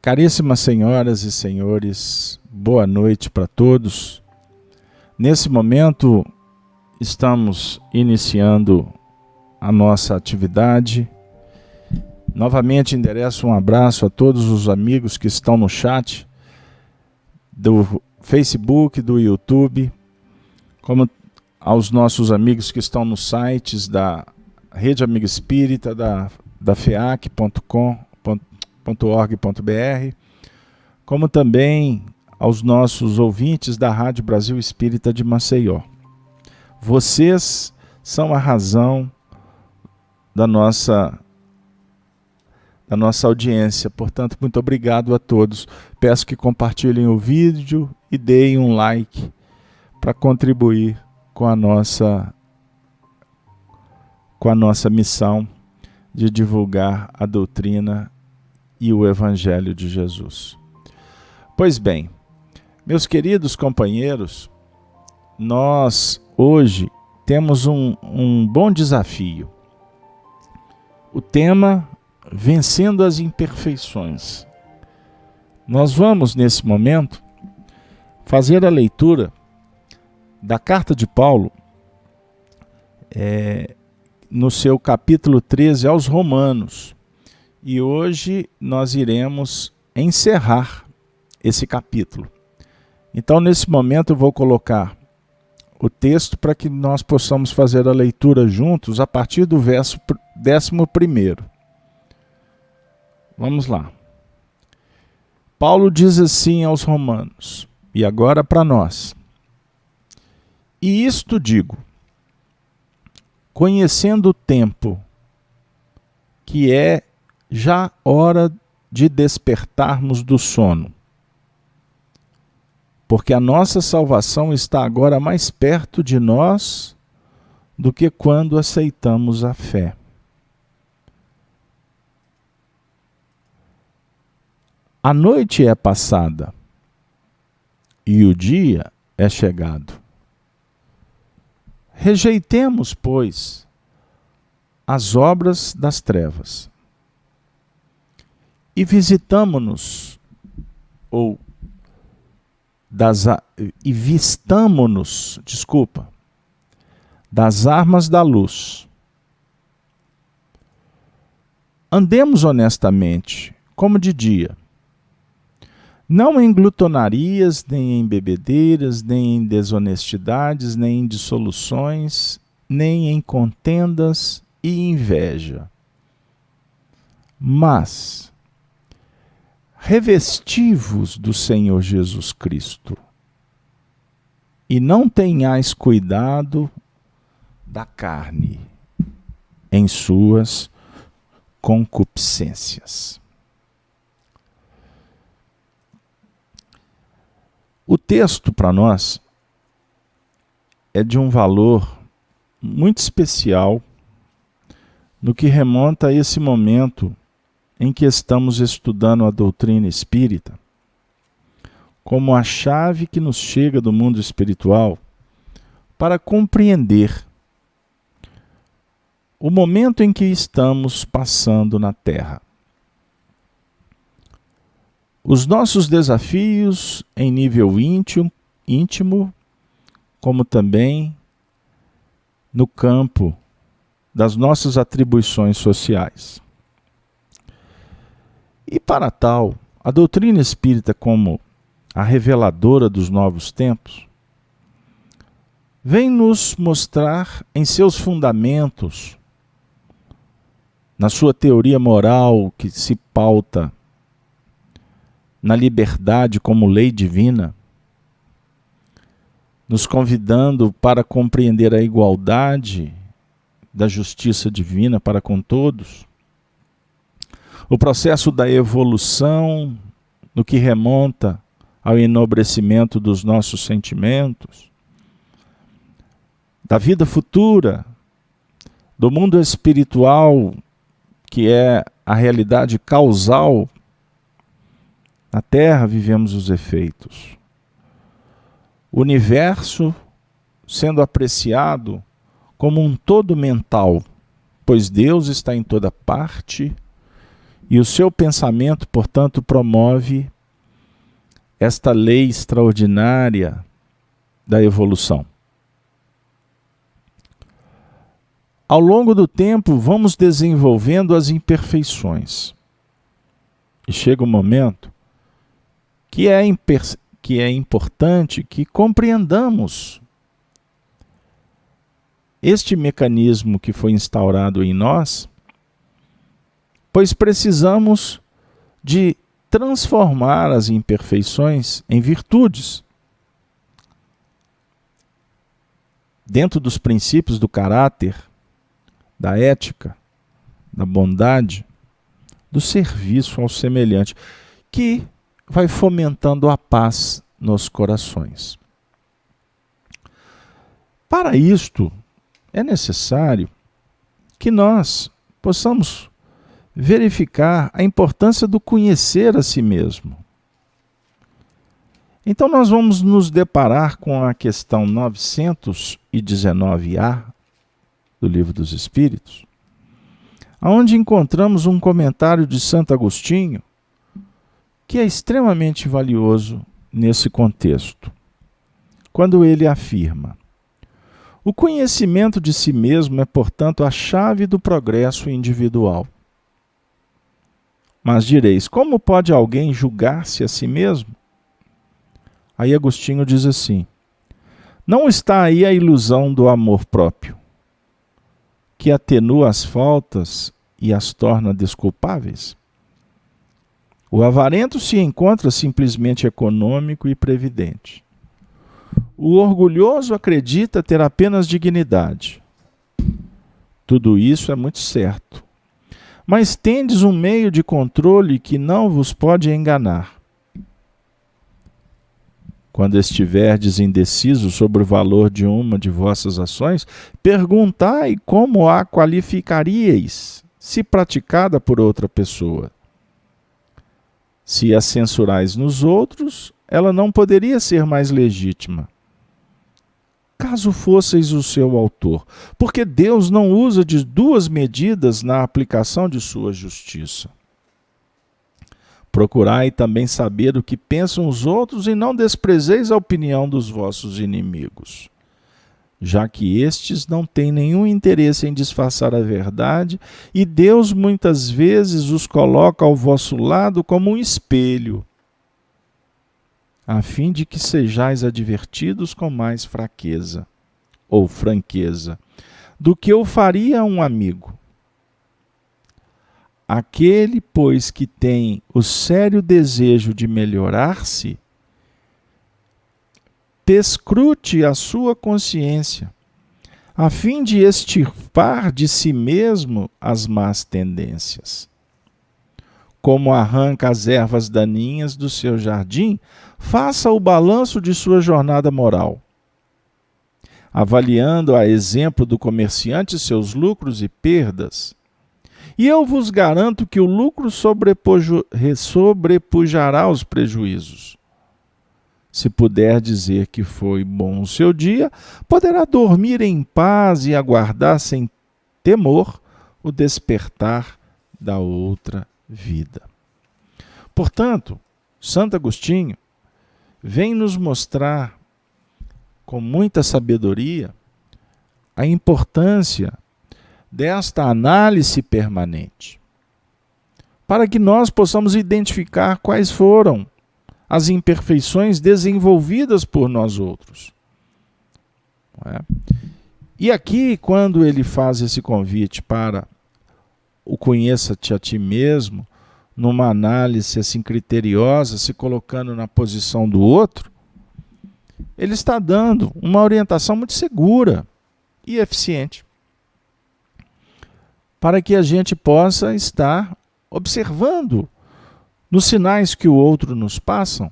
Caríssimas senhoras e senhores, boa noite para todos. Nesse momento, estamos iniciando a nossa atividade. Novamente, endereço um abraço a todos os amigos que estão no chat do Facebook, do YouTube, como aos nossos amigos que estão nos sites da Rede Amigo Espírita, da feac.com.org.br, como também aos nossos ouvintes da Rádio Brasil Espírita de Maceió. Vocês são a razão da nossa audiência, portanto, muito obrigado a todos. Peço que compartilhem o vídeo e deem um like para contribuir com a nossa missão de divulgar a doutrina e o Evangelho de Jesus. Pois bem, meus queridos companheiros, nós hoje temos um bom desafio. O tema: Vencendo as Imperfeições. Nós vamos, nesse momento, fazer a leitura da carta de Paulo, no seu capítulo 13 aos Romanos. E hoje nós iremos encerrar esse capítulo. Então, nesse momento, eu vou colocar o texto para que nós possamos fazer a leitura juntos a partir do verso 11º. Vamos lá. Paulo diz assim aos Romanos, e agora para nós: E isto digo, conhecendo o tempo, que é já hora de despertarmos do sono, porque a nossa salvação está agora mais perto de nós do que quando aceitamos a fé. A noite é passada e o dia é chegado. Rejeitemos, pois, as obras das trevas e vistamo-nos das armas da luz. Andemos honestamente, como de dia, não em glutonarias, nem em bebedeiras, nem em desonestidades, nem em dissoluções, nem em contendas e inveja. Mas revesti-vos do Senhor Jesus Cristo, e não tenhais cuidado da carne em suas concupiscências. O texto para nós é de um valor muito especial no que remonta a esse momento em que estamos estudando a doutrina espírita, como a chave que nos chega do mundo espiritual para compreender o momento em que estamos passando na Terra. Os nossos desafios em nível íntimo, como também no campo das nossas atribuições sociais. E para tal, a doutrina espírita, como a reveladora dos novos tempos, vem nos mostrar em seus fundamentos, na sua teoria moral que se pauta na liberdade como lei divina, nos convidando para compreender a igualdade da justiça divina para com todos, o processo da evolução no que remonta ao enobrecimento dos nossos sentimentos, da vida futura, do mundo espiritual, que é a realidade causal. Na Terra vivemos os efeitos. O universo sendo apreciado como um todo mental, pois Deus está em toda parte E o seu pensamento, portanto, promove esta lei extraordinária da evolução. Ao longo do tempo, vamos desenvolvendo as imperfeições. E chega um momento que é importante que compreendamos este mecanismo que foi instaurado em nós, pois precisamos de transformar as imperfeições em virtudes. Dentro dos princípios do caráter, da ética, da bondade, do serviço ao semelhante, que vai fomentando a paz nos corações. Para isto, é necessário que nós possamos verificar a importância do conhecer a si mesmo. Então nós vamos nos deparar com a questão 919A do Livro dos Espíritos, onde encontramos um comentário de Santo Agostinho que é extremamente valioso nesse contexto, quando ele afirma: o conhecimento de si mesmo é, portanto, a chave do progresso individual. Mas direis, como pode alguém julgar-se a si mesmo? Aí Agostinho diz assim: não está aí a ilusão do amor próprio, que atenua as faltas e as torna desculpáveis? O avarento se encontra simplesmente econômico e previdente. O orgulhoso acredita ter apenas dignidade. Tudo isso é muito certo. Mas tendes um meio de controle que não vos pode enganar. Quando estiverdes indeciso sobre o valor de uma de vossas ações, perguntai como a qualificaríeis, se praticada por outra pessoa. Se a censurais nos outros, ela não poderia ser mais legítima, caso fosseis o seu autor, porque Deus não usa de duas medidas na aplicação de sua justiça. Procurai também saber o que pensam os outros e não desprezeis a opinião dos vossos inimigos, já que estes não têm nenhum interesse em disfarçar a verdade, e Deus muitas vezes os coloca ao vosso lado como um espelho, a fim de que sejais advertidos com mais fraqueza, ou franqueza, do que o faria um amigo. Aquele, pois, que tem o sério desejo de melhorar-se, perscrute a sua consciência, a fim de extirpar de si mesmo as más tendências. Como arranca as ervas daninhas do seu jardim, faça o balanço de sua jornada moral, avaliando a exemplo do comerciante seus lucros e perdas. E eu vos garanto que o lucro sobrepujará os prejuízos. Se puder dizer que foi bom o seu dia, poderá dormir em paz e aguardar sem temor o despertar da outra vida. Portanto, Santo Agostinho vem nos mostrar com muita sabedoria a importância desta análise permanente, para que nós possamos identificar quais foram as imperfeições desenvolvidas por nós outros. Não é? E aqui, quando ele faz esse convite para o conheça-te a ti mesmo, numa análise assim criteriosa, se colocando na posição do outro, ele está dando uma orientação muito segura e eficiente, para que a gente possa estar observando nos sinais que o outro nos passa,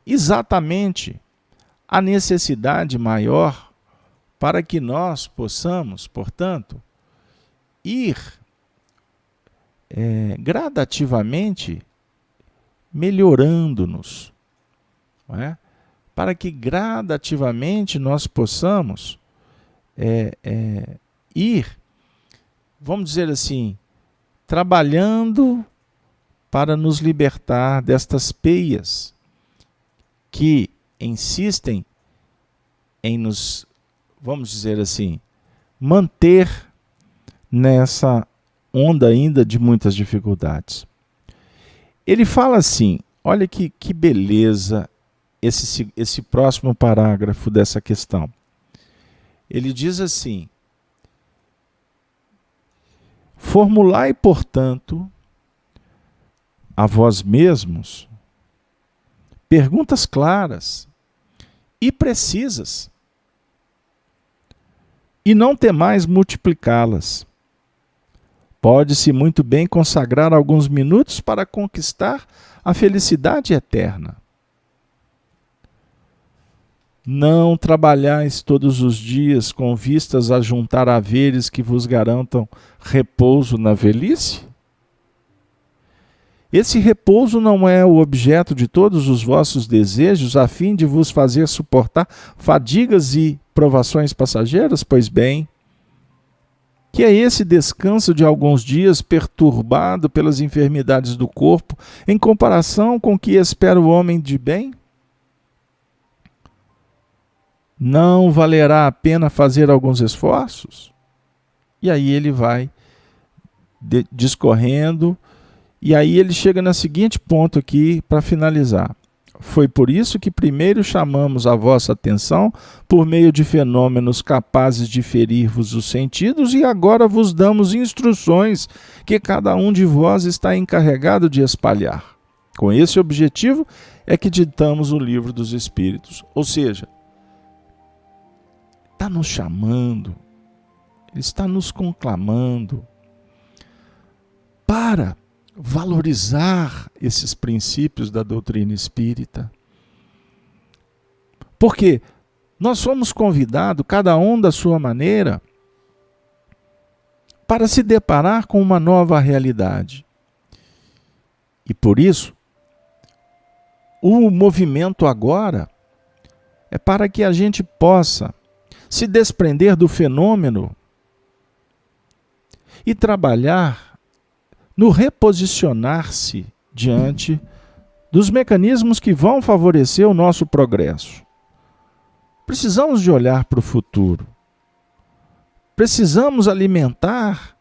exatamente a necessidade maior para que nós possamos, portanto, ir gradativamente melhorando-nos, não é? Para que gradativamente nós possamos ir, vamos dizer assim, trabalhando para nos libertar destas peias que insistem em nos, vamos dizer assim, manter nessa onda ainda de muitas dificuldades. Ele fala assim, olha que beleza esse próximo parágrafo dessa questão. Ele diz assim: formulai, portanto, a vós mesmos perguntas claras e precisas, e não temais multiplicá-las. Pode-se muito bem consagrar alguns minutos para conquistar a felicidade eterna. Não trabalhais todos os dias com vistas a juntar haveres que vos garantam repouso na velhice? Esse repouso não é o objeto de todos os vossos desejos, a fim de vos fazer suportar fadigas e provações passageiras? Pois bem, que é esse descanso de alguns dias perturbado pelas enfermidades do corpo, em comparação com o que espera o homem de bem? Não valerá a pena fazer alguns esforços? E aí ele vai discorrendo, e aí ele chega no seguinte ponto aqui para finalizar. Foi por isso que primeiro chamamos a vossa atenção por meio de fenômenos capazes de ferir-vos os sentidos, e agora vos damos instruções que cada um de vós está encarregado de espalhar. Com esse objetivo é que ditamos o livro dos Espíritos. Ou seja, está nos chamando, Ele está nos conclamando para valorizar esses princípios da doutrina espírita. Porque nós fomos convidados, cada um da sua maneira, para se deparar com uma nova realidade. E por isso, o movimento agora é para que a gente possa se desprender do fenômeno e trabalhar no reposicionar-se diante dos mecanismos que vão favorecer o nosso progresso. Precisamos de olhar para o futuro. Precisamos alimentar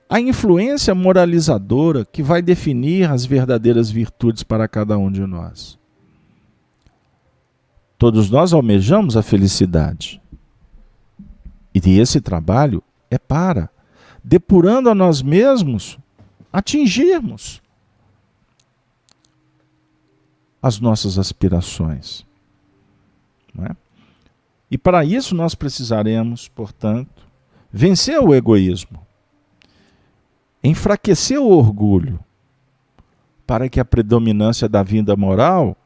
a influência moralizadora que vai definir as verdadeiras virtudes para cada um de nós. Todos nós almejamos a felicidade. E esse trabalho é para, depurando a nós mesmos, atingirmos as nossas aspirações. Não é? E para isso nós precisaremos, portanto, vencer o egoísmo, enfraquecer o orgulho, para que a predominância da vida moral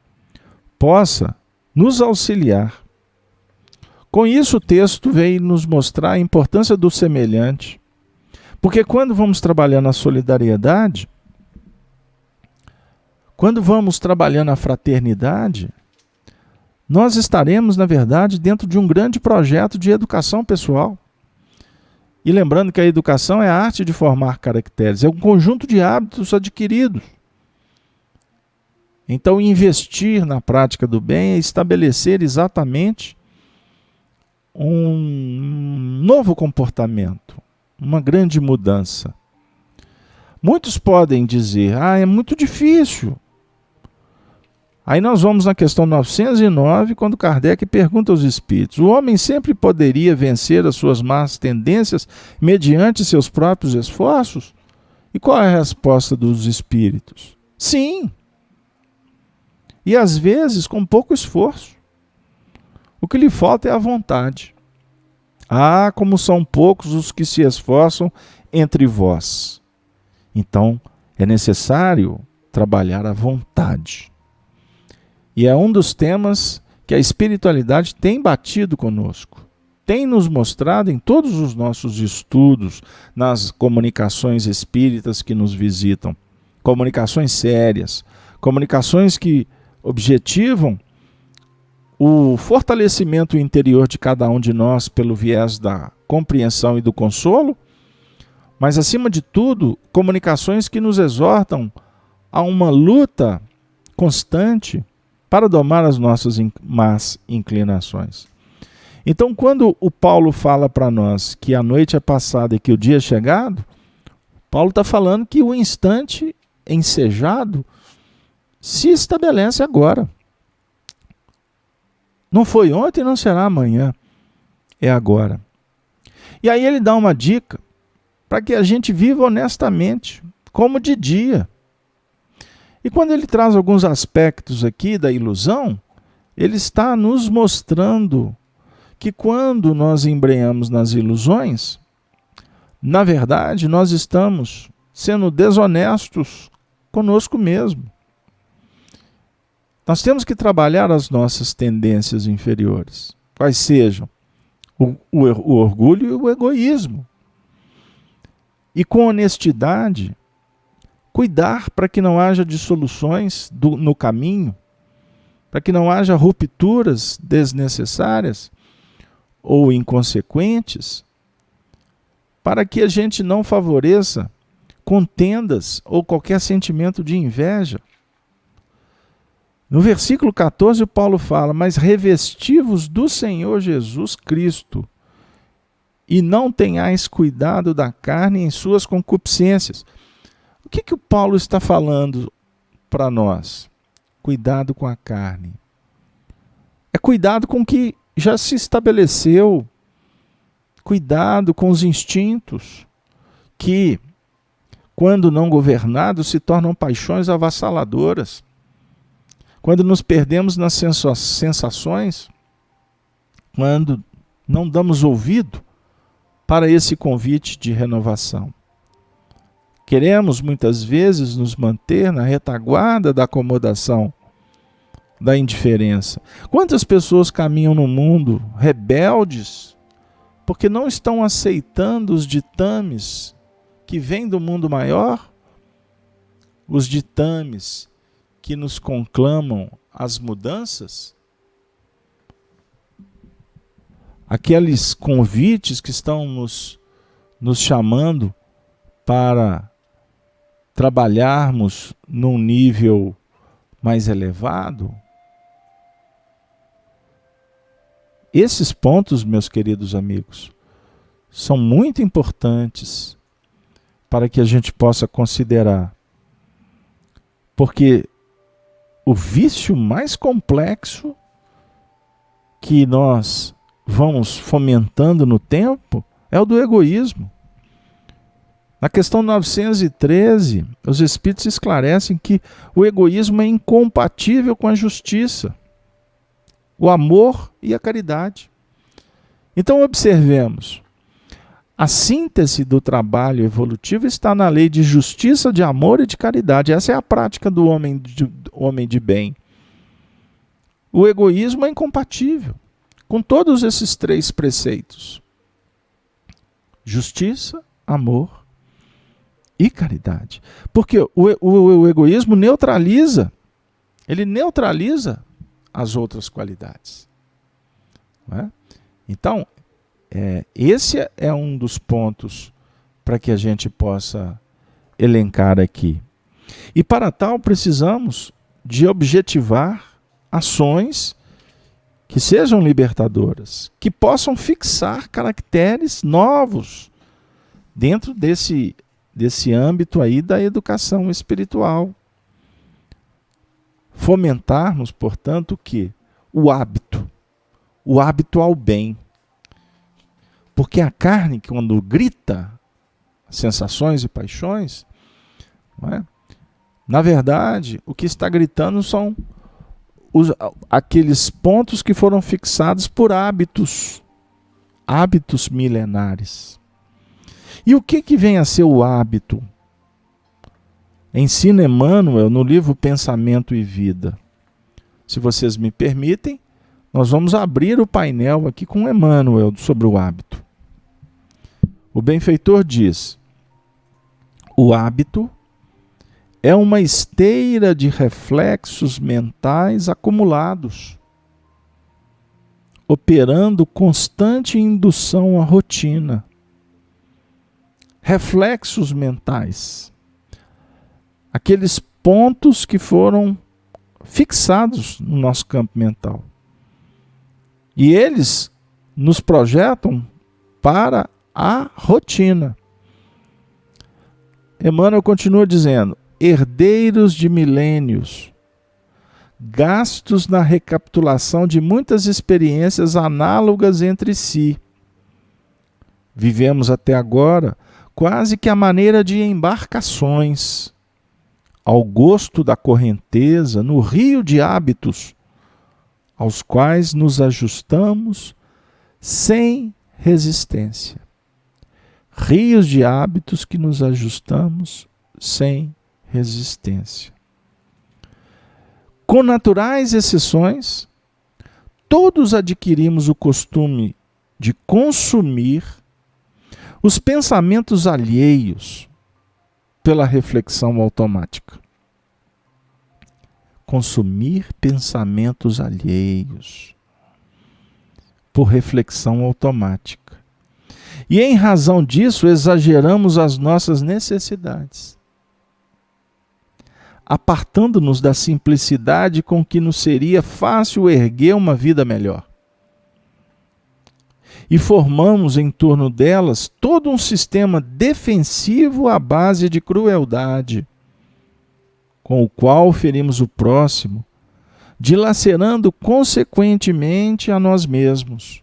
possa nos auxiliar. Com isso, o texto veio nos mostrar a importância do semelhante, porque quando vamos trabalhando a solidariedade, quando vamos trabalhando a fraternidade, nós estaremos, na verdade, dentro de um grande projeto de educação pessoal. E lembrando que a educação é a arte de formar caracteres, é um conjunto de hábitos adquiridos. Então, investir na prática do bem é estabelecer exatamente um novo comportamento, uma grande mudança. Muitos podem dizer, é muito difícil. Aí nós vamos na questão 909, quando Kardec pergunta aos espíritos: o homem sempre poderia vencer as suas más tendências mediante seus próprios esforços? E qual é a resposta dos espíritos? Sim. E às vezes com pouco esforço. O que lhe falta é a vontade. Como são poucos os que se esforçam entre vós. Então, é necessário trabalhar a vontade. E é um dos temas que a espiritualidade tem batido conosco. Tem nos mostrado em todos os nossos estudos, nas comunicações espíritas que nos visitam. Comunicações sérias, comunicações que objetivam o fortalecimento interior de cada um de nós pelo viés da compreensão e do consolo, mas acima de tudo, comunicações que nos exortam a uma luta constante para domar as nossas más inclinações. Então, quando o Paulo fala para nós que a noite é passada e que o dia é chegado, Paulo está falando que o instante ensejado se estabelece agora. Não foi ontem, não será amanhã, é agora. E aí ele dá uma dica para que a gente viva honestamente, como de dia. E quando ele traz alguns aspectos aqui da ilusão, ele está nos mostrando que quando nós embrenhamos nas ilusões, na verdade nós estamos sendo desonestos conosco mesmo. Nós temos que trabalhar as nossas tendências inferiores, quais sejam o orgulho e o egoísmo. E com honestidade, cuidar para que não haja dissoluções no caminho, para que não haja rupturas desnecessárias ou inconsequentes, para que a gente não favoreça contendas ou qualquer sentimento de inveja. No versículo 14, Paulo fala: mas revesti-vos do Senhor Jesus Cristo, e não tenhais cuidado da carne em suas concupiscências. O que o Paulo está falando para nós? Cuidado com a carne. É cuidado com o que já se estabeleceu. Cuidado com os instintos, que, quando não governados, se tornam paixões avassaladoras. Quando nos perdemos nas sensações, quando não damos ouvido para esse convite de renovação. Queremos muitas vezes nos manter na retaguarda da acomodação, da indiferença. Quantas pessoas caminham no mundo rebeldes porque não estão aceitando os ditames que vêm do mundo maior? Os ditames que nos conclamam as mudanças? Aqueles convites que estão nos chamando para trabalharmos num nível mais elevado? Esses pontos, meus queridos amigos, são muito importantes para que a gente possa considerar. Porque o vício mais complexo que nós vamos fomentando no tempo é o do egoísmo. Na questão 913, os Espíritos esclarecem que o egoísmo é incompatível com a justiça, o amor e a caridade. Então observemos, a síntese do trabalho evolutivo está na lei de justiça, de amor e de caridade. Essa é a prática do homem de bem. O egoísmo é incompatível com todos esses três preceitos: justiça, amor e caridade. Porque o egoísmo neutraliza, ele neutraliza as outras qualidades. Não é? Então, esse é um dos pontos para que a gente possa elencar aqui. E para tal precisamos de objetivar ações que sejam libertadoras, que possam fixar caracteres novos dentro desse âmbito aí da educação espiritual. Fomentarmos, portanto, o quê? O hábito ao bem. Porque a carne, quando grita sensações e paixões, não é? Na verdade, o que está gritando são aqueles pontos que foram fixados por hábitos milenares. E o que vem a ser o hábito? Ensina Emmanuel no livro Pensamento e Vida. Se vocês me permitem, nós vamos abrir o painel aqui com Emmanuel sobre o hábito. O benfeitor diz: o hábito é uma esteira de reflexos mentais acumulados, operando constante indução à rotina, reflexos mentais, aqueles pontos que foram fixados no nosso campo mental. E eles nos projetam para a rotina. Emmanuel continua dizendo: herdeiros de milênios, gastos na recapitulação de muitas experiências análogas entre si. Vivemos até agora quase que à maneira de embarcações, ao gosto da correnteza, no rio de hábitos, aos quais nos ajustamos sem resistência. Rios de hábitos que nos ajustamos sem resistência. Com naturais exceções, todos adquirimos o costume de consumir os pensamentos alheios pela reflexão automática. Consumir pensamentos alheios por reflexão automática. E em razão disso, exageramos as nossas necessidades, apartando-nos da simplicidade com que nos seria fácil erguer uma vida melhor. E formamos em torno delas todo um sistema defensivo à base de crueldade, com o qual ferimos o próximo, dilacerando consequentemente a nós mesmos.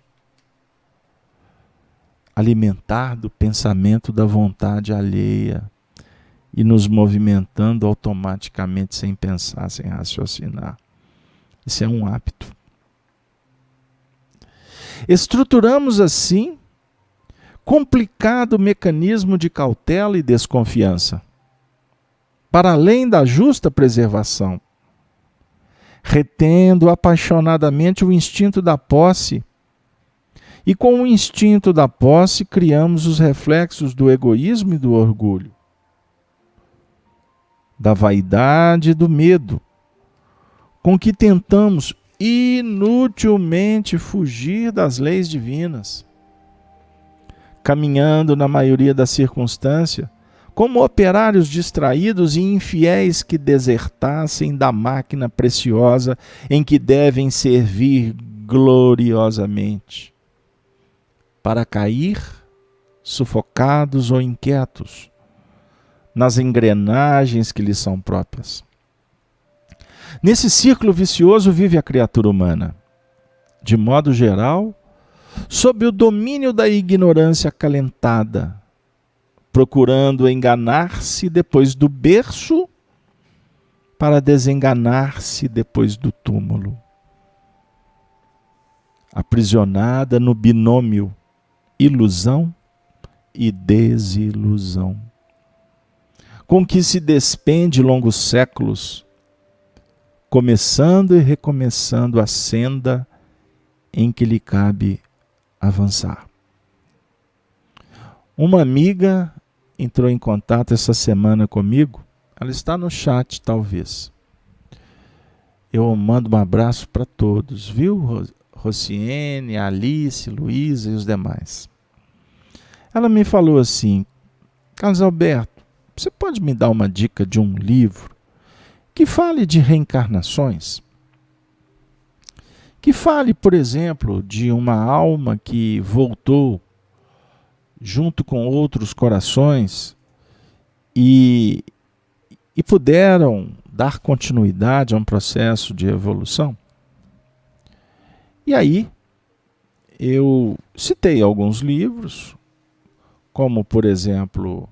Alimentar do pensamento da vontade alheia e nos movimentando automaticamente sem pensar, sem raciocinar. Isso é um hábito. Estruturamos assim complicado mecanismo de cautela e desconfiança, para além da justa preservação, retendo apaixonadamente o instinto da posse. E com o instinto da posse criamos os reflexos do egoísmo e do orgulho, da vaidade e do medo, com que tentamos inutilmente fugir das leis divinas, caminhando na maioria das circunstâncias como operários distraídos e infiéis que desertassem da máquina preciosa em que devem servir gloriosamente, para cair sufocados ou inquietos nas engrenagens que lhes são próprias. Nesse círculo vicioso vive a criatura humana, de modo geral, sob o domínio da ignorância acalentada, procurando enganar-se depois do berço para desenganar-se depois do túmulo. Aprisionada no binômio ilusão e desilusão, com que se despende longos séculos, começando e recomeçando a senda em que lhe cabe avançar. Uma amiga entrou em contato essa semana comigo, ela está no chat talvez. Eu mando um abraço para todos, viu? Rociene, Alice, Luísa e os demais. Ela me falou assim: Carlos Alberto, você pode me dar uma dica de um livro que fale de reencarnações? Que fale, por exemplo, de uma alma que voltou junto com outros corações e puderam dar continuidade a um processo de evolução? E aí, eu citei alguns livros, como, por exemplo,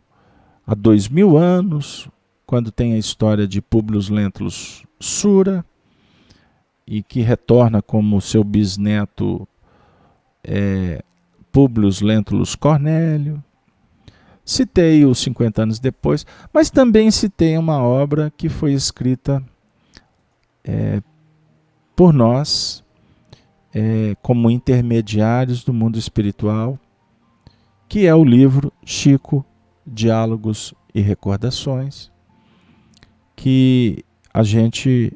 Há 2000 anos, quando tem a história de Públio Lentulus Sura, e que retorna como seu bisneto Públio Lentulus Cornélio. Citei os 50 anos depois, mas também citei uma obra que foi escrita por nós, como intermediários do mundo espiritual, que é o livro Chico, Diálogos e Recordações, que a gente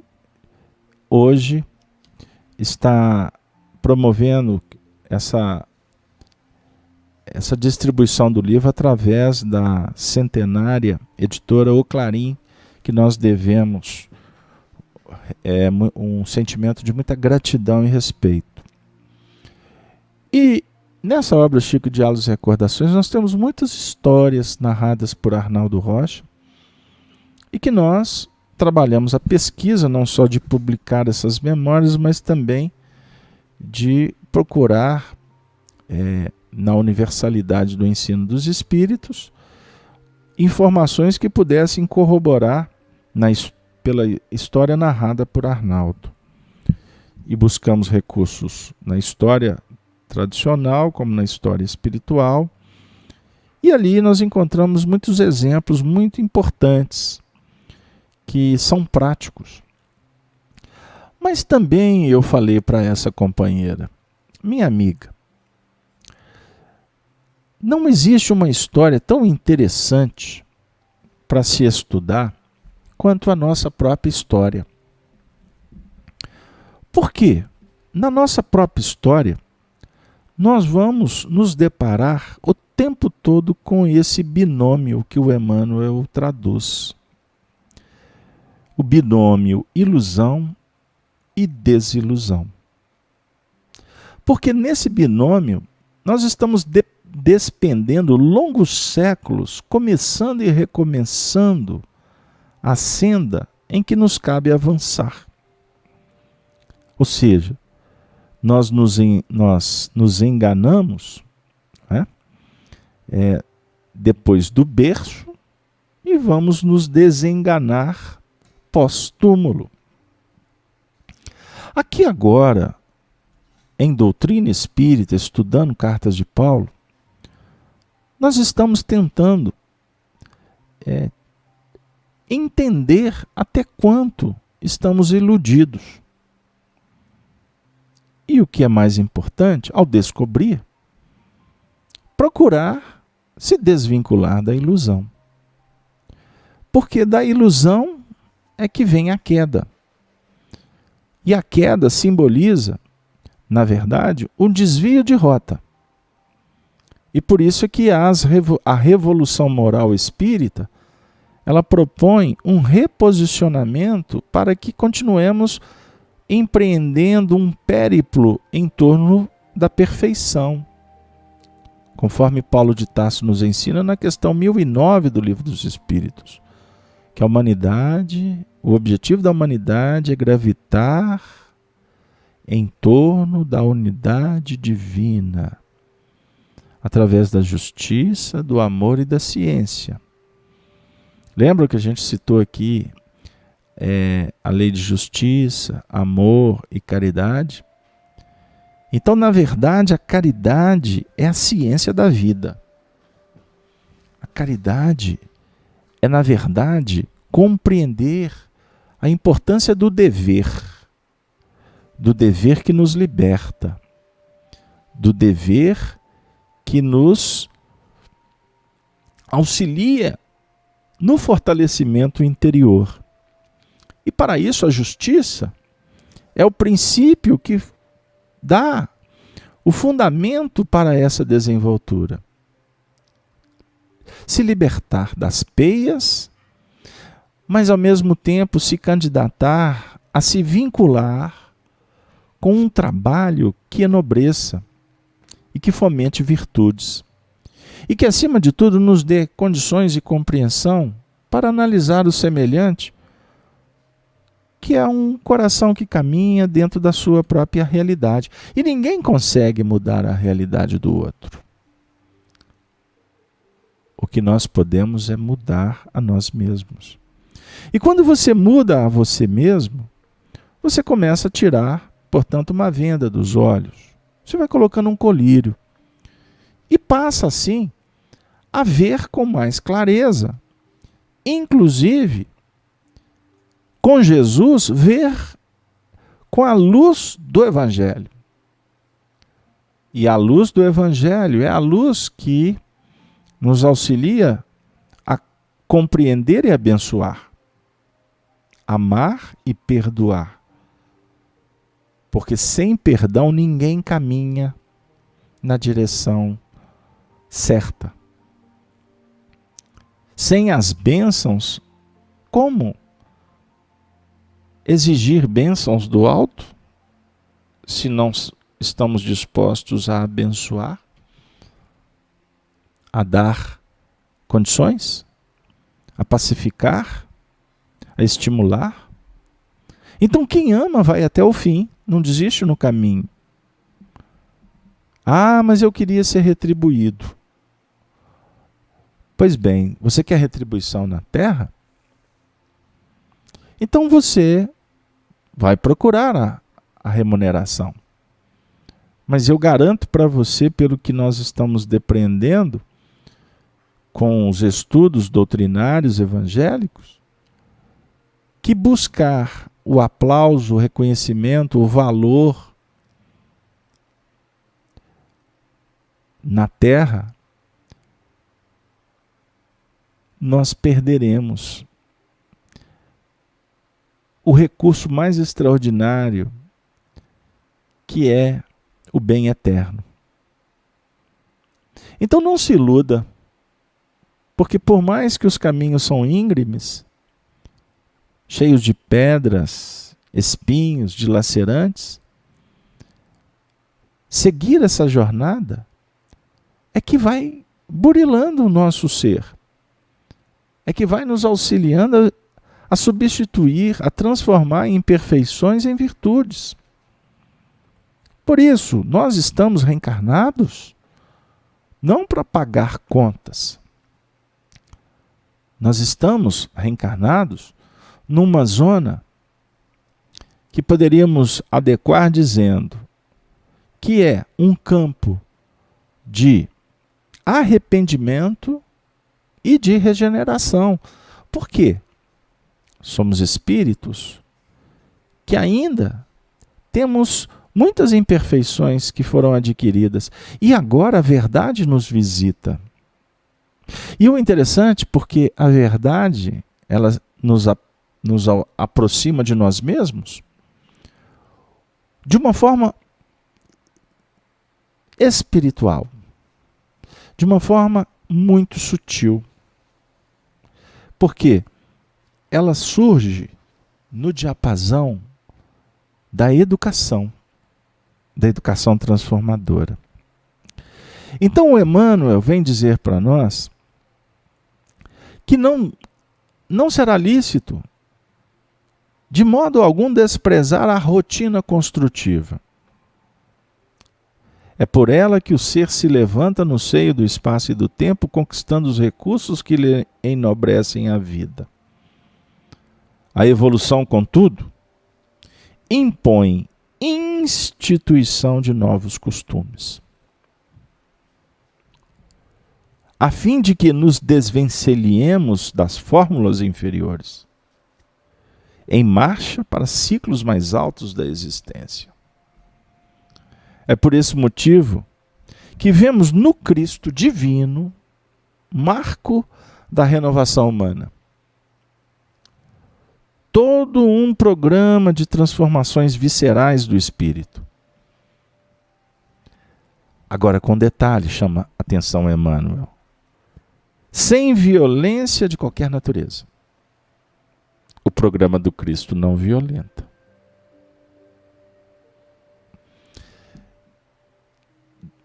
hoje está promovendo essa distribuição do livro através da centenária editora O Clarim, que nós devemos um sentimento de muita gratidão e respeito. E nessa obra Chico Diálogos e Recordações, nós temos muitas histórias narradas por Arnaldo Rocha e que nós trabalhamos a pesquisa não só de publicar essas memórias, mas também de procurar, na universalidade do ensino dos espíritos, informações que pudessem corroborar pela história narrada por Arnaldo. E buscamos recursos na história tradicional, como na história espiritual, e ali nós encontramos muitos exemplos muito importantes, que são práticos. Mas também eu falei para essa companheira, minha amiga, não existe uma história tão interessante para se estudar quanto a nossa própria história. Por quê? Na nossa própria história, nós vamos nos deparar o tempo todo com esse binômio que o Emmanuel traduz. O binômio ilusão e desilusão. Porque nesse binômio nós estamos despendendo longos séculos, começando e recomeçando a senda em que nos cabe avançar. Ou seja, nós nos enganamos, depois do berço, e vamos nos desenganar pós-túmulo. Aqui agora, em Doutrina Espírita, estudando Cartas de Paulo, nós estamos tentando entender até quanto estamos iludidos. E o que é mais importante, ao descobrir, procurar se desvincular da ilusão. Porque da ilusão é que vem a queda. E a queda simboliza, na verdade, um desvio de rota. E por isso é que a revolução moral espírita, ela propõe um reposicionamento para que continuemos empreendendo um périplo em torno da perfeição. Conforme Paulo de Tarso nos ensina na questão 1009 do Livro dos Espíritos, que a humanidade, o objetivo da humanidade é gravitar em torno da unidade divina, através da justiça, do amor e da ciência. Lembra que a gente citou aqui a lei de justiça, amor e caridade? Então, na verdade, a caridade é a ciência da vida. A caridade é, na verdade, compreender a importância do dever que nos liberta, do dever que nos auxilia no fortalecimento interior. E para isso a justiça é o princípio que dá o fundamento para essa desenvoltura. Se libertar das peias, mas ao mesmo tempo se candidatar a se vincular com um trabalho que enobreça e que fomente virtudes. E que, acima de tudo, nos dê condições de compreensão para analisar o semelhante, que é um coração que caminha dentro da sua própria realidade. E ninguém consegue mudar a realidade do outro. O que nós podemos é mudar a nós mesmos. E quando você muda a você mesmo, você começa a tirar, portanto, uma venda dos olhos. Você vai colocando um colírio. E passa, assim, a ver com mais clareza. Inclusive, com Jesus, ver com a luz do Evangelho. E a luz do Evangelho é a luz que nos auxilia a compreender e abençoar, amar e perdoar. Porque sem perdão ninguém caminha na direção certa. Sem as bênçãos, como exigir bênçãos do alto, se não estamos dispostos a abençoar, a dar condições, a pacificar, a estimular? Então quem ama vai até o fim, não desiste no caminho. Ah, mas eu queria ser retribuído. Pois bem, você quer retribuição na terra? Então você vai procurar a remuneração. Mas eu garanto para você, pelo que nós estamos depreendendo com os estudos doutrinários evangélicos, que buscar o aplauso, o reconhecimento, o valor na terra, nós perderemos o recurso mais extraordinário, que é o bem eterno. Então não se iluda, porque por mais que os caminhos são íngremes, cheios de pedras, espinhos, dilacerantes, seguir essa jornada é que vai burilando o nosso ser, é que vai nos auxiliando a substituir, a transformar imperfeições em virtudes. Por isso, nós estamos reencarnados não para pagar contas. Nós estamos reencarnados numa zona que poderíamos adequar dizendo que é um campo de arrependimento e de regeneração. Por quê? Somos espíritos que ainda temos muitas imperfeições que foram adquiridas. E agora a verdade nos visita. E o interessante, porque a verdade, ela nos aproxima de nós mesmos de uma forma espiritual, de uma forma muito sutil. Porque ela surge no diapasão da educação transformadora. Então o Emmanuel vem dizer para nós que não será lícito, de modo algum, desprezar a rotina construtiva. É por ela que o ser se levanta no seio do espaço e do tempo, conquistando os recursos que lhe enobrecem a vida. A evolução, contudo, impõe instituição de novos costumes, a fim de que nos desvencilhemos das fórmulas inferiores, em marcha para ciclos mais altos da existência. É por esse motivo que vemos no Cristo divino marco da renovação humana. Todo um programa de transformações viscerais do espírito. Agora, com detalhe, chama atenção Emmanuel. Sem violência de qualquer natureza. O programa do Cristo não violenta.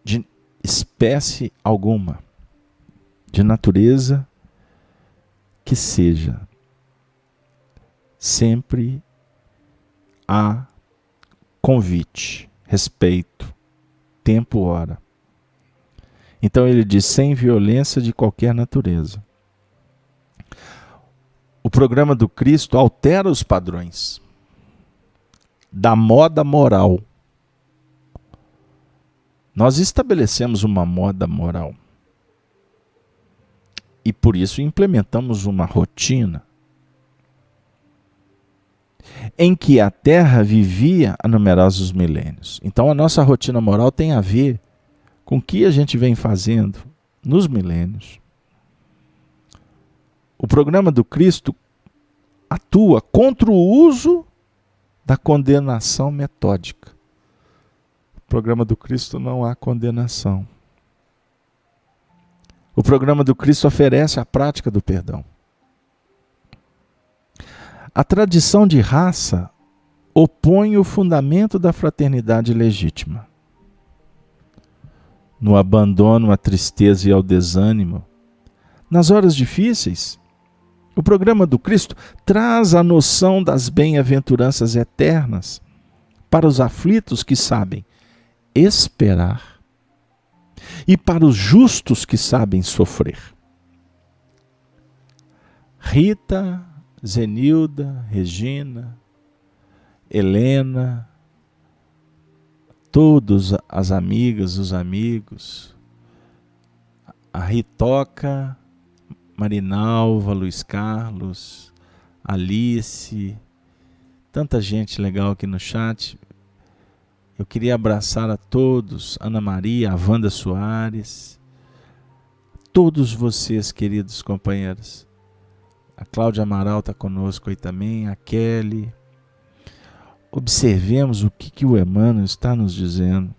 De espécie alguma, de natureza que seja, sempre há convite, respeito, tempo, hora. Então ele diz, sem violência de qualquer natureza. O programa do Cristo altera os padrões da moda moral. Nós estabelecemos uma moda moral. E por isso implementamos uma rotina em que a Terra vivia há numerosos milênios. Então a nossa rotina moral tem a ver com o que a gente vem fazendo nos milênios. O programa do Cristo atua contra o uso da condenação metódica. No programa do Cristo não há condenação. O programa do Cristo oferece a prática do perdão. A tradição de raça opõe o fundamento da fraternidade legítima. No abandono à tristeza e ao desânimo, nas horas difíceis, o programa do Cristo traz a noção das bem-aventuranças eternas para os aflitos que sabem esperar e para os justos que sabem sofrer. Rita, Zenilda, Regina, Helena, todas as amigas, os amigos, a Ritoca, Marinalva, Luiz Carlos, Alice, tanta gente legal aqui no chat. Eu queria abraçar a todos, Ana Maria, a Wanda Soares, todos vocês, queridos companheiros. A Cláudia Amaral está conosco aí também, a Kelly. Observemos o que o Emmanuel está nos dizendo.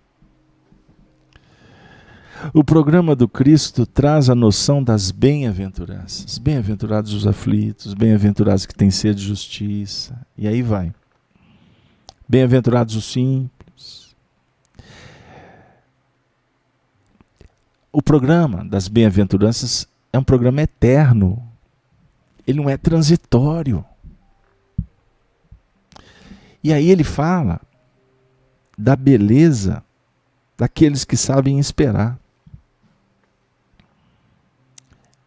O programa do Cristo traz a noção das bem-aventuranças. Bem-aventurados os aflitos, bem-aventurados que têm sede de justiça. E aí vai. Bem-aventurados os simples. O programa das bem-aventuranças é um programa eterno. Ele não é transitório. E aí ele fala da beleza daqueles que sabem esperar.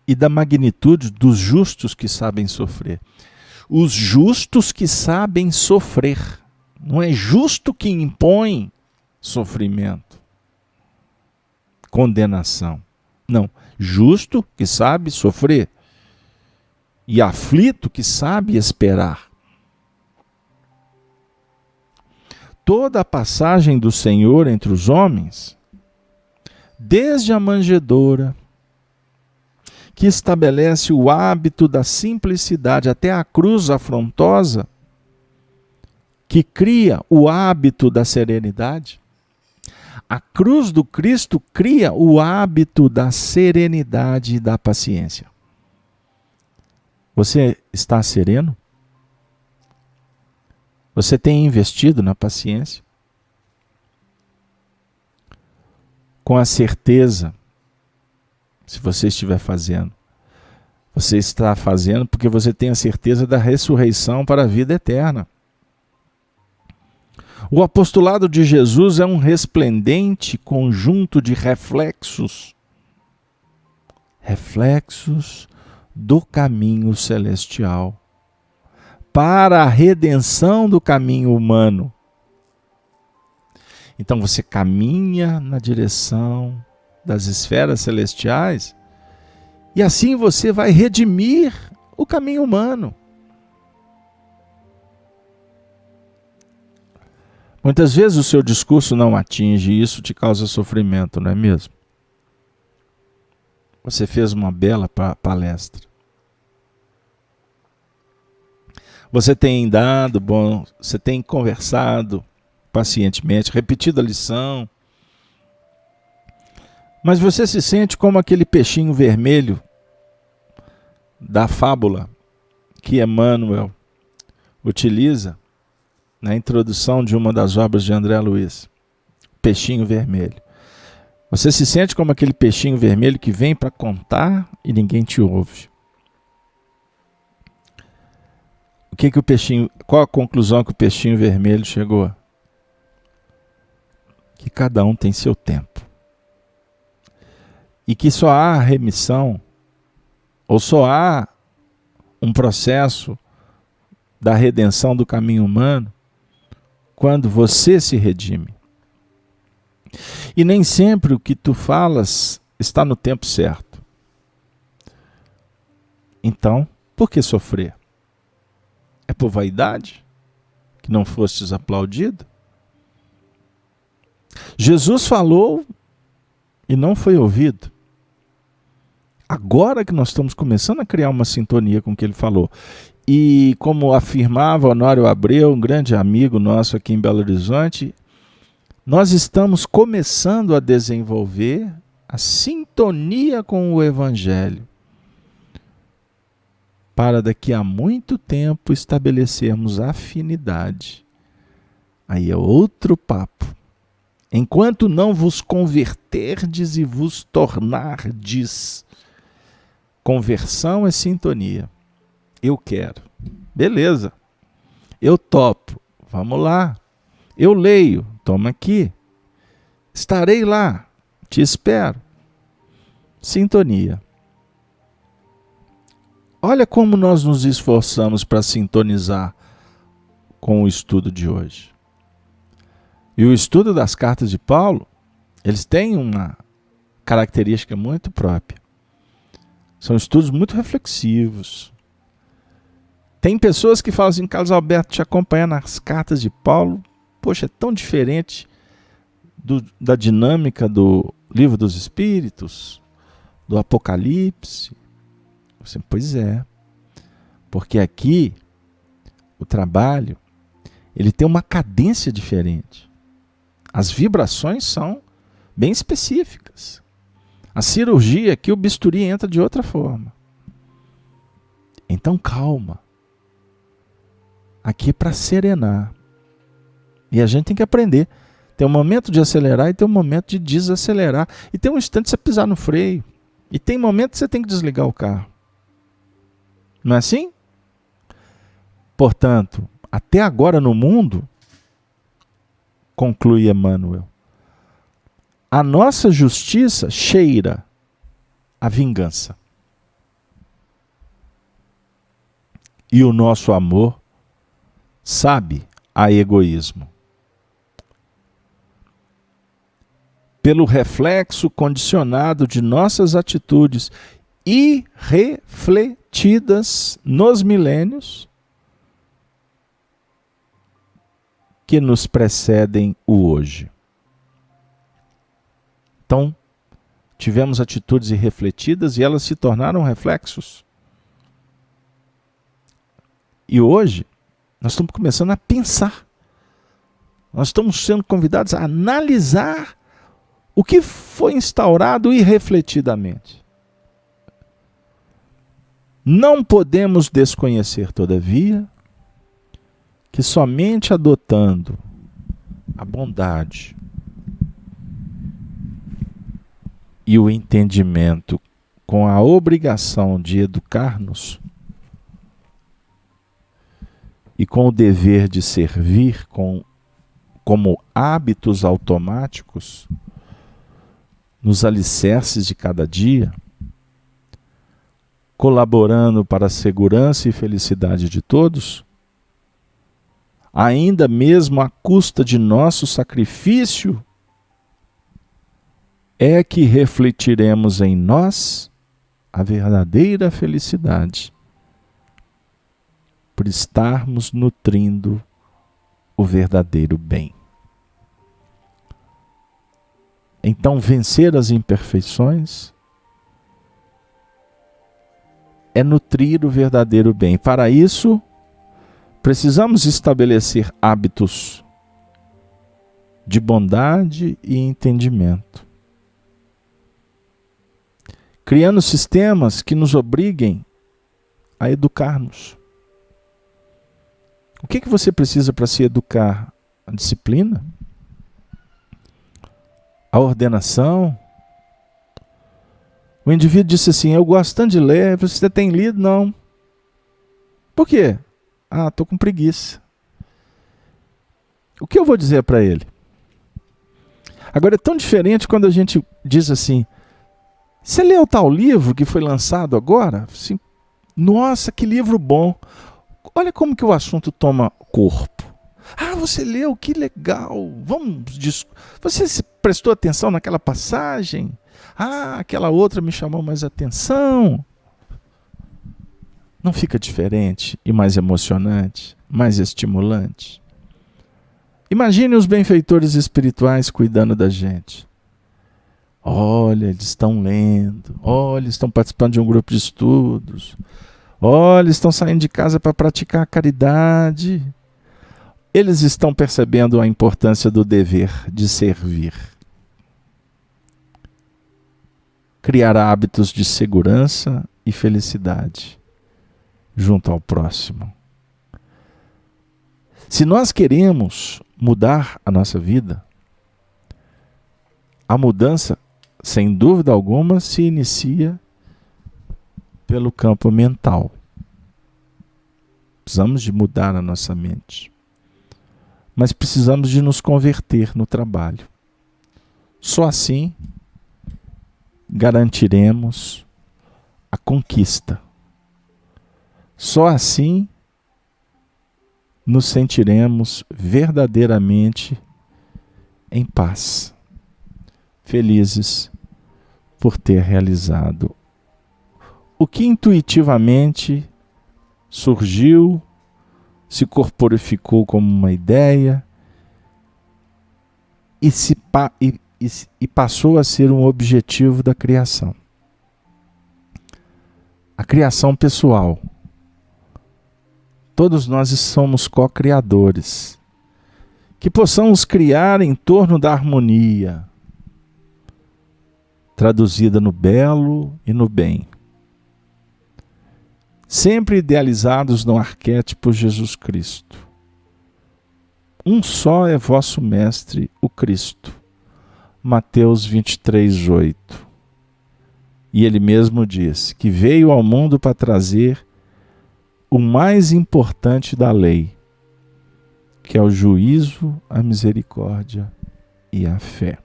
E da magnitude dos justos que sabem sofrer. Os justos que sabem sofrer. Não é justo que impõe sofrimento, condenação. Não, justo que sabe sofrer. E aflito que sabe esperar. Toda a passagem do Senhor entre os homens, desde a manjedoura, que estabelece o hábito da simplicidade, até a cruz afrontosa, que cria o hábito da serenidade. A cruz do Cristo cria o hábito da serenidade e da paciência. Você está sereno? Você tem investido na paciência? Com a certeza, se você estiver fazendo, você está fazendo porque você tem a certeza da ressurreição para a vida eterna. O apostolado de Jesus é um resplendente conjunto de reflexos do caminho celestial para a redenção do caminho humano. Então você caminha na direção das esferas celestiais e assim você vai redimir o caminho humano. Muitas vezes o seu discurso não atinge e isso te causa sofrimento, não é mesmo? Você fez uma bela palestra. Você tem dado, você tem conversado pacientemente, repetido a lição, mas você se sente como aquele peixinho vermelho da fábula que Emmanuel utiliza na introdução de uma das obras de André Luiz, peixinho vermelho. Você se sente como aquele peixinho vermelho que vem para contar e ninguém te ouve. Qual a conclusão que o peixinho vermelho chegou? Que cada um tem seu tempo. E que só há remissão, ou só há um processo da redenção do caminho humano, quando você se redime. E nem sempre o que tu falas está no tempo certo. Então, por que sofrer? É por vaidade? Que não fostes aplaudido? Jesus falou e não foi ouvido. Agora que nós estamos começando a criar uma sintonia com o que ele falou. E como afirmava Honório Abreu, um grande amigo nosso aqui em Belo Horizonte, nós estamos começando a desenvolver a sintonia com o Evangelho, para daqui a muito tempo estabelecermos afinidade. Aí é outro papo. Enquanto não vos converterdes e vos tornardes. Conversão é sintonia. Eu quero. Beleza. Eu topo. Vamos lá. Eu leio. Toma aqui. Estarei lá. Te espero. Sintonia. Olha como nós nos esforçamos para sintonizar com o estudo de hoje. E o estudo das cartas de Paulo, eles têm uma característica muito própria. São estudos muito reflexivos. Tem pessoas que falam assim, Carlos Alberto, te acompanhar nas cartas de Paulo, poxa, é tão diferente da dinâmica do Livro dos Espíritos, do Apocalipse. Pois é, porque aqui o trabalho, ele tem uma cadência diferente. As vibrações são bem específicas. A cirurgia aqui, o bisturi entra de outra forma. Então calma. Aqui é para serenar. E a gente tem que aprender. Tem um momento de acelerar e tem um momento de desacelerar. E tem um instante de você pisar no freio. E tem momento que você tem que desligar o carro. Não é assim? Portanto, até agora no mundo, conclui Emmanuel, a nossa justiça cheira a vingança. E o nosso amor sabe a egoísmo. Pelo reflexo condicionado de nossas atitudes irrefletidas nos milênios que nos precedem o hoje. Então, tivemos atitudes irrefletidas e elas se tornaram reflexos. E hoje, nós estamos começando a pensar. Nós estamos sendo convidados a analisar o que foi instaurado irrefletidamente. Não podemos desconhecer, todavia, que somente adotando a bondade e o entendimento com a obrigação de educar-nos e com o dever de servir como hábitos automáticos nos alicerces de cada dia, colaborando para a segurança e felicidade de todos, ainda mesmo à custa de nosso sacrifício, é que refletiremos em nós a verdadeira felicidade, por estarmos nutrindo o verdadeiro bem. Então, vencer as imperfeições é nutrir o verdadeiro bem. Para isso, precisamos estabelecer hábitos de bondade e entendimento, criando sistemas que nos obriguem a educar-nos. O que você precisa para se educar? A disciplina? A ordenação? O indivíduo disse assim, eu gosto tanto de ler, você tem lido? Não. Por quê? Ah, estou com preguiça. O que eu vou dizer para ele? Agora é tão diferente quando a gente diz assim, você leu tal livro que foi lançado agora? Assim, nossa, que livro bom. Olha como que o assunto toma corpo. Ah, você leu, que legal. Você prestou atenção naquela passagem? Ah, aquela outra me chamou mais atenção. Não fica diferente e mais emocionante, mais estimulante? Imagine os benfeitores espirituais cuidando da gente. Olha, eles estão lendo. Olha, eles estão participando de um grupo de estudos. Olha, estão saindo de casa para praticar a caridade. Eles estão percebendo a importância do dever de servir. criar hábitos de segurança e felicidade junto ao próximo. Se nós queremos mudar a nossa vida, a mudança, sem dúvida alguma, se inicia pelo campo mental. Precisamos de mudar a nossa mente. Mas precisamos de nos converter no trabalho. Só assim garantiremos a conquista. Só assim nos sentiremos verdadeiramente em paz, felizes por ter realizado o que intuitivamente surgiu, se corporificou como uma ideia e passou a ser um objetivo da criação. A criação pessoal. Todos nós somos co-criadores. Que possamos criar em torno da harmonia, traduzida no belo e no bem. Sempre idealizados no arquétipo Jesus Cristo. Um só é vosso Mestre, o Cristo. Mateus 23:8. E ele mesmo diz que veio ao mundo para trazer o mais importante da lei, que é o juízo, a misericórdia e a fé.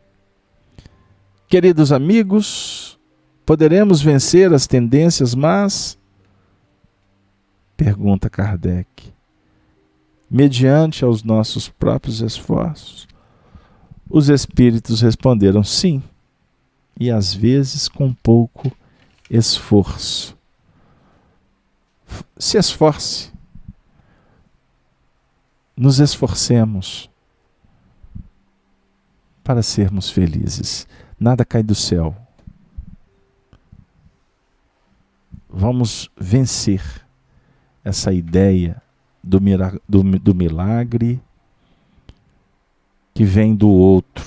Queridos amigos, poderemos vencer as tendências más? Pergunta Kardec. Mediante aos nossos próprios esforços? Os espíritos responderam sim, e às vezes com pouco esforço. Se esforce. Nos esforcemos para sermos felizes. Nada cai do céu. Vamos vencer essa ideia do milagre que vem do outro,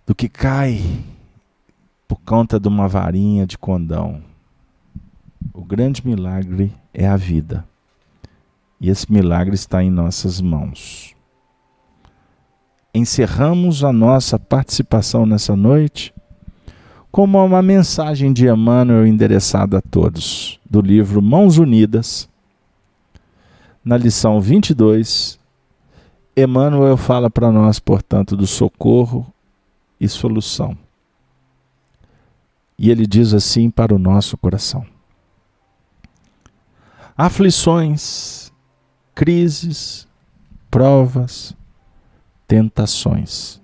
do que cai por conta de uma varinha de condão. O grande milagre é a vida. E esse milagre está em nossas mãos. Encerramos a nossa participação nessa noite como uma mensagem de Emmanuel endereçada a todos, do livro Mãos Unidas. Na lição 22, Emmanuel fala para nós, portanto, do socorro e solução. E ele diz assim para o nosso coração: aflições, crises, provas, tentações.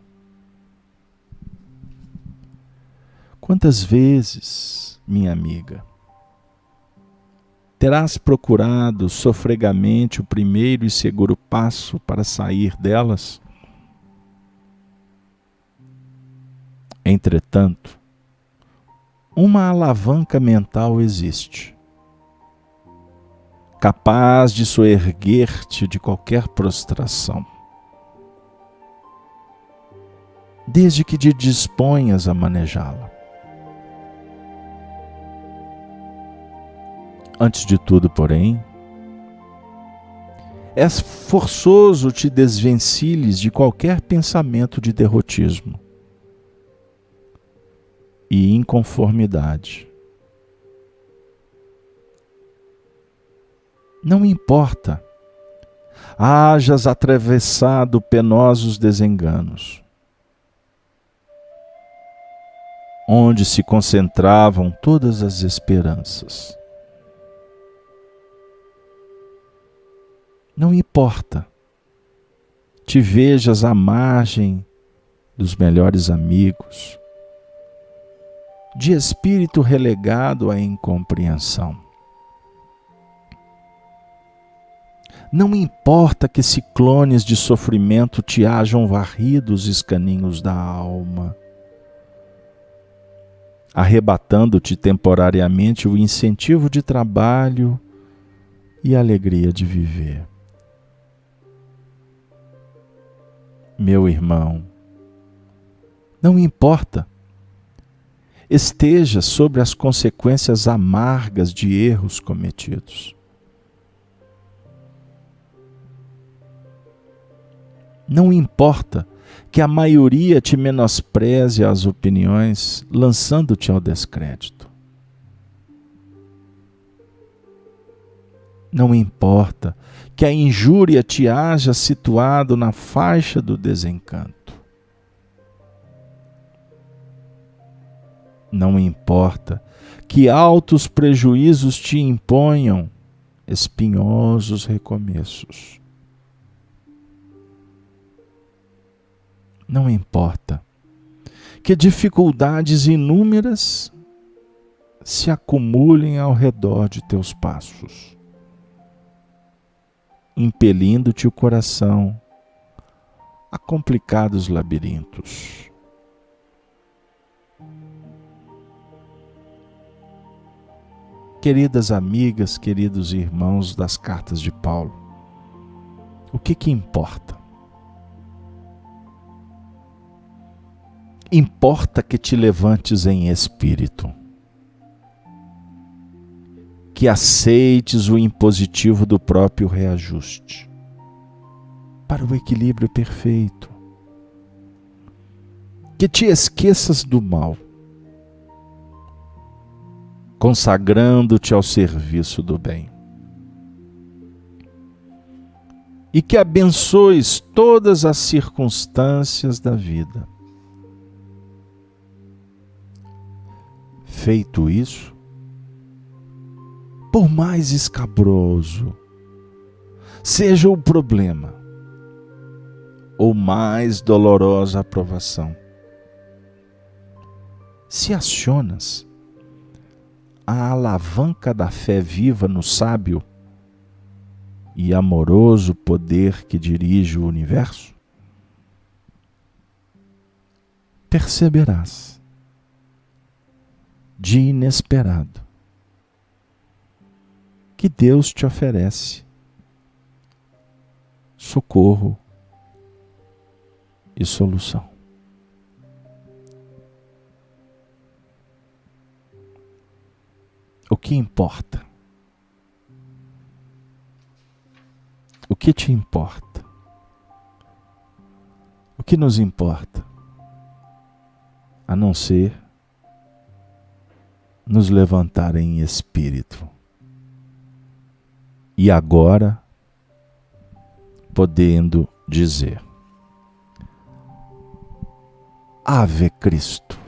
Quantas vezes, minha amiga, terás procurado sofregamente o primeiro e seguro passo para sair delas? Entretanto, uma alavanca mental existe, capaz de soerguer-te de qualquer prostração, desde que te disponhas a manejá-la. Antes de tudo, porém, é forçoso te desvencilhes de qualquer pensamento de derrotismo e inconformidade. Não importa, hajas atravessado penosos desenganos, onde se concentravam todas as esperanças. Não importa, te vejas à margem dos melhores amigos, de espírito relegado à incompreensão. Não importa que ciclones de sofrimento te hajam varrido os escaninhos da alma, arrebatando-te temporariamente o incentivo de trabalho e a alegria de viver. Meu irmão, Não importa. Esteja sobre as consequências amargas de erros cometidos. Não importa que a maioria te menospreze as opiniões, lançando-te ao descrédito. Não importa que a injúria te haja situado na faixa do desencanto. Não importa que altos prejuízos te imponham espinhosos recomeços. Não importa que dificuldades inúmeras se acumulem ao redor de teus passos, impelindo-te o coração a complicados labirintos. Queridas amigas, queridos irmãos das cartas de Paulo, o que importa? Importa que te levantes em espírito, que aceites o impositivo do próprio reajuste, para o equilíbrio perfeito, que te esqueças do mal, consagrando-te ao serviço do bem. E que abençoes todas as circunstâncias da vida. Feito isso, por mais escabroso seja o problema, ou mais dolorosa a provação, se acionas a alavanca da fé viva no sábio e amoroso poder que dirige o universo, perceberás de inesperado que Deus te oferece socorro e solução. O que importa? O que te importa? O que nos importa? A não ser nos levantar em espírito. E agora, podendo dizer: Ave Cristo.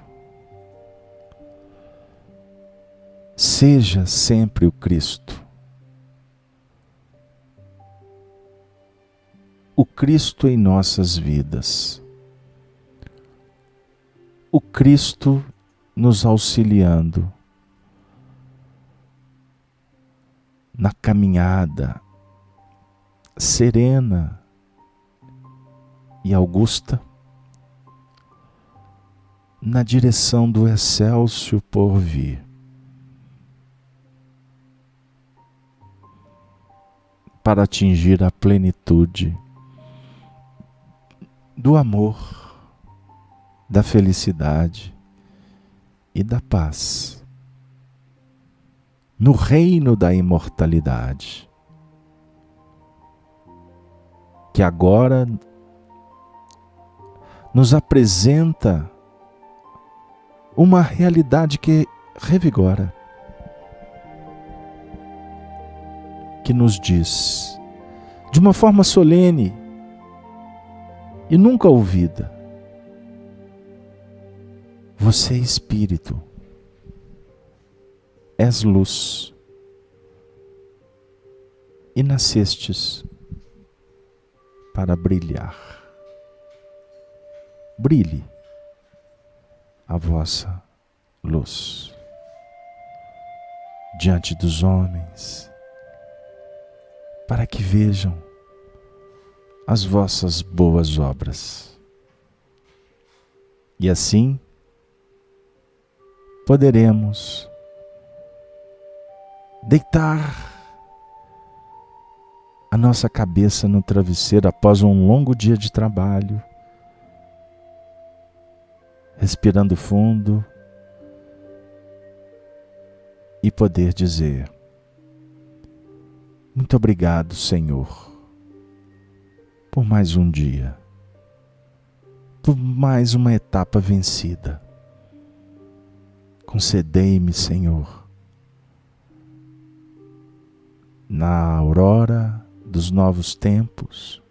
Seja sempre o Cristo. O Cristo em nossas vidas. O Cristo nos auxiliando na caminhada serena e augusta na direção do excelso porvir. Para atingir a plenitude do amor, da felicidade e da paz, no reino da imortalidade, que agora nos apresenta uma realidade que revigora, que nos diz, de uma forma solene e nunca ouvida: você é Espírito, és luz, e nascestes para brilhar. Brilhe a vossa luz diante dos homens, para que vejam as vossas boas obras. E assim poderemos deitar a nossa cabeça no travesseiro após um longo dia de trabalho respirando fundo e poder dizer: muito obrigado, Senhor, por mais um dia, por mais uma etapa vencida. Concedei-me, Senhor, na aurora dos novos tempos,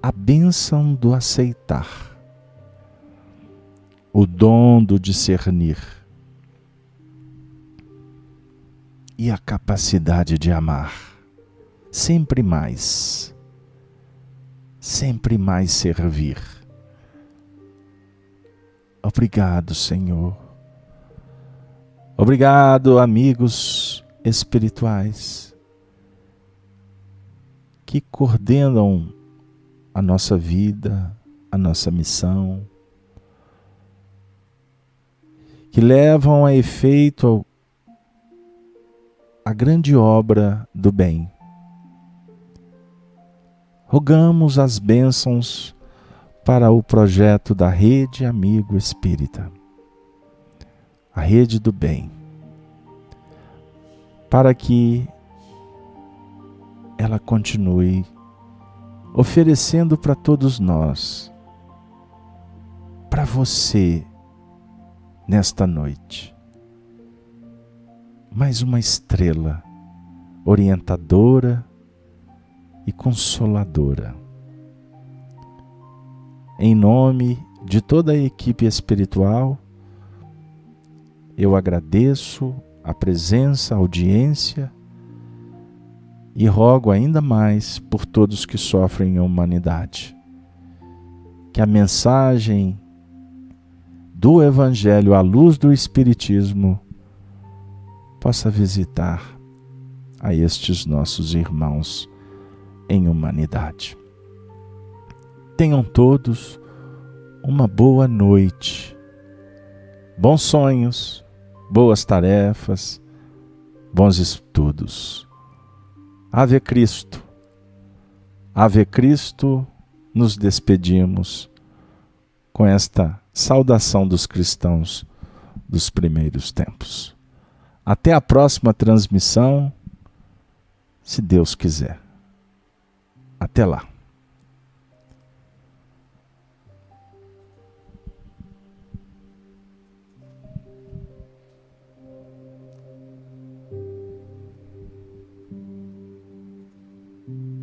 a bênção do aceitar, o dom do discernir e a capacidade de amar sempre mais servir. Obrigado, Senhor. Obrigado, amigos espirituais que coordenam a nossa vida, a nossa missão, que levam a efeito a grande obra do bem. Rogamos as bênçãos para o projeto da Rede Amigo Espírita, a Rede do Bem, para que ela continue oferecendo para todos nós, para você, nesta noite, mais uma estrela orientadora e consoladora. Em nome de toda a equipe espiritual, eu agradeço a presença, a audiência e rogo ainda mais por todos que sofrem a humanidade. Que a mensagem do Evangelho à luz do Espiritismo possa visitar a estes nossos irmãos em humanidade. Tenham todos uma boa noite, bons sonhos, boas tarefas, bons estudos. Ave Cristo, Ave Cristo, nos despedimos com esta saudação dos cristãos dos primeiros tempos. Até a próxima transmissão, se Deus quiser. Até lá.